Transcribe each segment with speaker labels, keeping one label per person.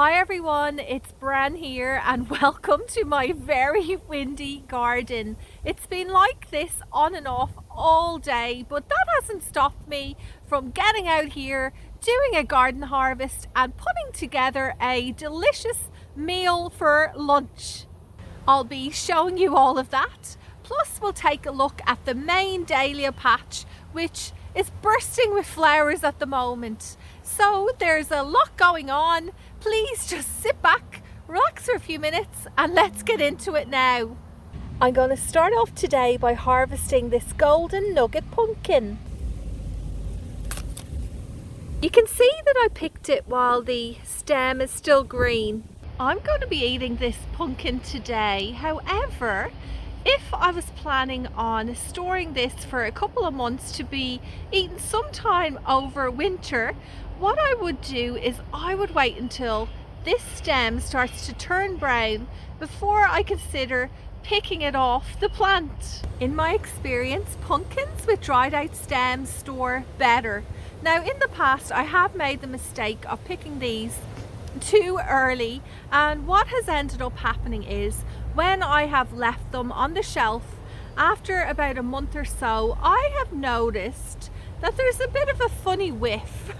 Speaker 1: Hi everyone, it's Bren here and welcome to my very windy garden. It's been like this on and off all day, but that hasn't stopped me from getting out here, doing a garden harvest and putting together a delicious meal for lunch. I'll be showing you all of that. Plus we'll take a look at the main Dahlia patch, which is bursting with flowers at the moment. So there's a lot going on. Please just sit back, relax for a few minutes and let's get into it now. I'm going to start off today by harvesting this golden nugget pumpkin. You can see that I picked it while the stem is still green. I'm going to be eating this pumpkin today. However, if I was planning on storing this for a couple of months to be eaten sometime over winter, what I would do is I would wait until this stem starts to turn brown before I consider picking it off the plant. In my experience, pumpkins with dried out stems store better. Now in the past I have made the mistake of picking these too early, and what has ended up happening is when I have left them on the shelf after about a month or so, I have noticed that there's a bit of a funny whiff.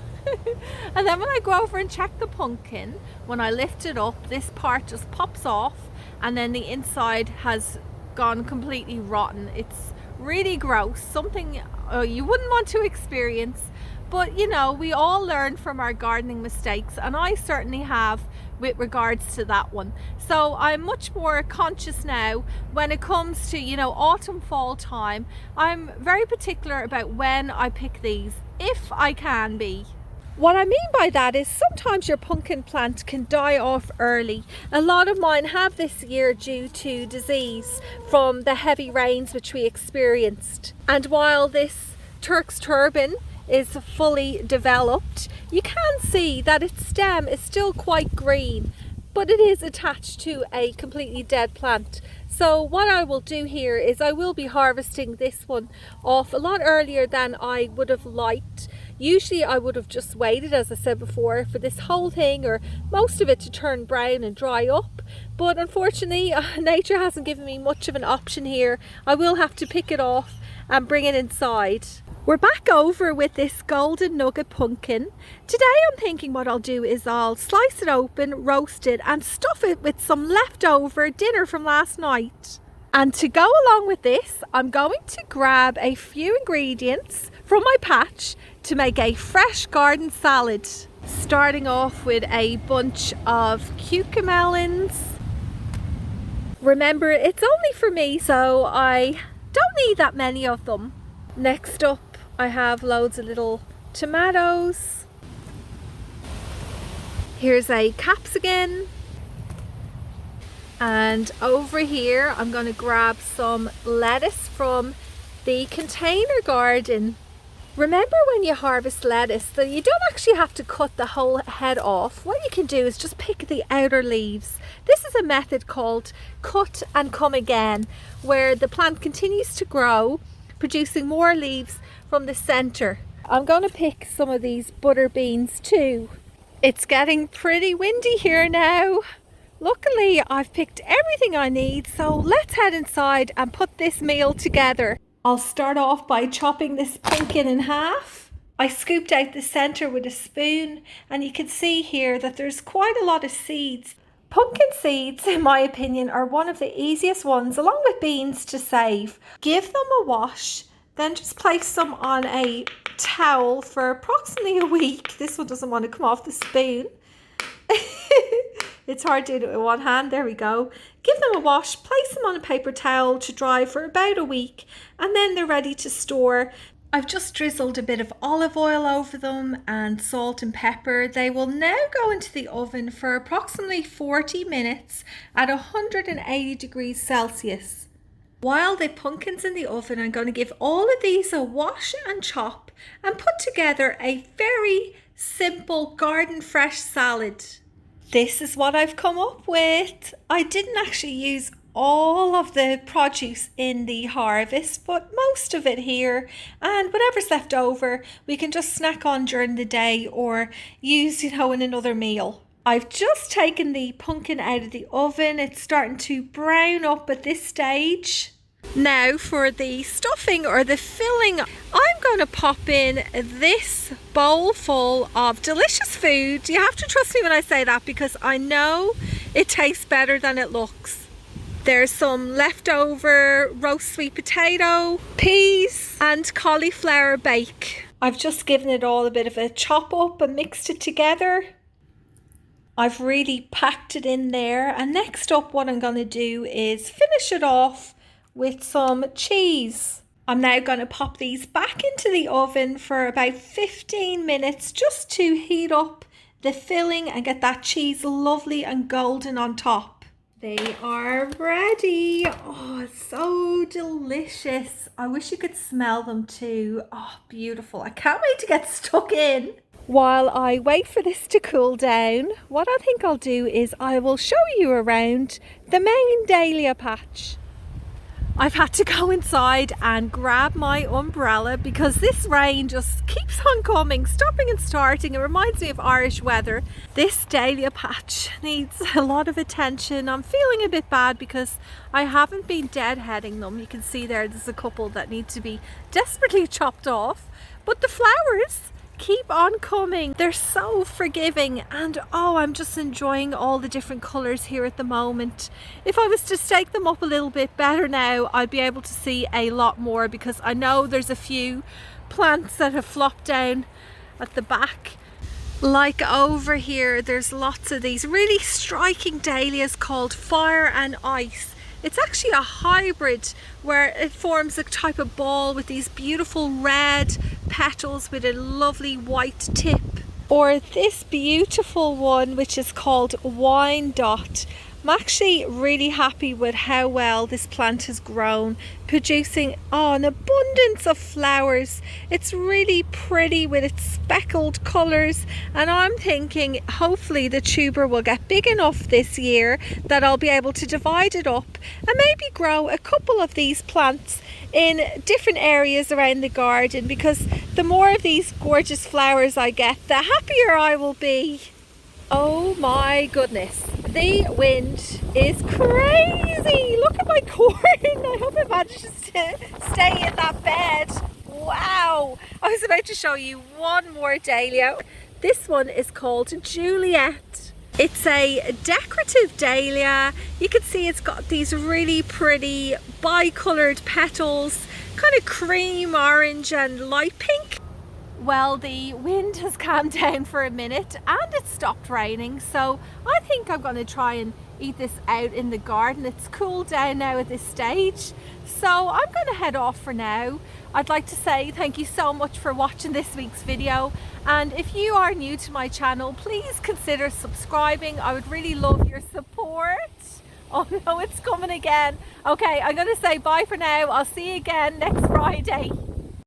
Speaker 1: And then when I go over and check the pumpkin, when I lift it up, this part just pops off and then the inside has gone completely rotten. It's really gross, something you wouldn't want to experience. But you know, we all learn from our gardening mistakes, and I certainly have with regards to that one. So I'm much more conscious now when it comes to, you know, autumn, fall time. I'm very particular about when I pick these, if I can be. What I mean by that is sometimes your pumpkin plant can die off early. A lot of mine have this year due to disease from the heavy rains which we experienced. And while this Turk's Turban is fully developed, you can see that its stem is still quite green, but it is attached to a completely dead plant. So what I will do here is I will be harvesting this one off a lot earlier than I would have liked. Usually I would have just waited, as I said before, for this whole thing or most of it to turn brown and dry up. But unfortunately, nature hasn't given me much of an option here. I will have to pick it off and bring it inside. We're back over with this golden nugget pumpkin. Today I'm thinking what I'll do is I'll slice it open, roast it and stuff it with some leftover dinner from last night. And to go along with this, I'm going to grab a few ingredients from my patch to make a fresh garden salad. Starting off with a bunch of cucamelons. Remember, it's only for me, so I don't need that many of them. Next up, I have loads of little tomatoes. Here's a capsicum. And over here, I'm going to grab some lettuce from the container garden. Remember when you harvest lettuce that you don't actually have to cut the whole head off. What you can do is just pick the outer leaves. This is a method called cut and come again, where the plant continues to grow, producing more leaves from the center. I'm going to pick some of these butter beans too. It's getting pretty windy here now. Luckily, I've picked everything I need, so let's head inside and put this meal together. I'll start off by chopping this pumpkin in half. I scooped out the center with a spoon, and you can see here that there's quite a lot of seeds. Pumpkin seeds, in my opinion, are one of the easiest ones, along with beans, to save. Give them a wash, then just place them on a towel for approximately a week. This one doesn't want to come off the spoon. It's hard to do it with one hand. There we go. Give them a wash, place them on a paper towel to dry for about a week, and then they're ready to store. I've just drizzled a bit of olive oil over them and salt and pepper. They will now go into the oven for approximately 40 minutes at 180 degrees Celsius. While the pumpkin's in the oven, I'm going to give all of these a wash and chop and put together a very simple garden fresh salad. This is what I've come up with. I didn't actually use all of the produce in the harvest, but most of it here, and whatever's left over we can just snack on during the day or use, in another meal. I've just taken the pumpkin out of the oven. It's starting to brown up at this stage. Now for the stuffing or the filling, I'm going to pop in this bowl full of delicious food. You have to trust me when I say that because I know it tastes better than it looks. There's some leftover roast sweet potato, peas and cauliflower bake. I've just given it all a bit of a chop up and mixed it together. I've really packed it in there, and next up what I'm going to do is finish it off with some cheese. I'm now going to pop these back into the oven for about 15 minutes just to heat up the filling and get that cheese lovely and golden on top. They are ready. Oh, it's so delicious. I wish you could smell them too. Oh, beautiful. I can't wait to get stuck in. While I wait for this to cool down, what I think I'll do is I will show you around the main Dahlia patch. I've had to go inside and grab my umbrella because this rain just keeps on coming, stopping and starting. It reminds me of Irish weather. This Dahlia patch needs a lot of attention. I'm feeling a bit bad because I haven't been deadheading them. You can see there's a couple that need to be desperately chopped off, but the flowers keep on coming. They're so forgiving, and oh, I'm just enjoying all the different colours here at the moment. If I was to stake them up a little bit better now, I'd be able to see a lot more because I know there's a few plants that have flopped down at the back. Like over here, there's lots of these really striking dahlias called Fire and Ice. It's actually a hybrid where it forms a type of ball with these beautiful red petals with a lovely white tip. Or this beautiful one which is called Wine Dot. I'm actually really happy with how well this plant has grown, producing an abundance of flowers. It's really pretty with its speckled colours, and I'm thinking hopefully the tuber will get big enough this year that I'll be able to divide it up and maybe grow a couple of these plants in different areas around the garden, because the more of these gorgeous flowers I get, the happier I will be. Oh my goodness, the wind is crazy. Look at my corn. I hope it manages to stay in that bed. Wow. I was about to show you one more dahlia. This one is called Juliet. It's a decorative dahlia. You can see it's got these really pretty bi-coloured petals, kind of cream orange and light pink. Well, the wind has calmed down for a minute and it stopped raining, so I think I'm going to try and eat this out in the garden. It's cooled down now at this stage, so I'm going to head off for now. I'd like to say thank you so much for watching this week's video, and if you are new to my channel, please consider subscribing. I would really love your support. Oh no, it's coming again. Okay, I'm going to say bye for now. I'll see you again next Friday.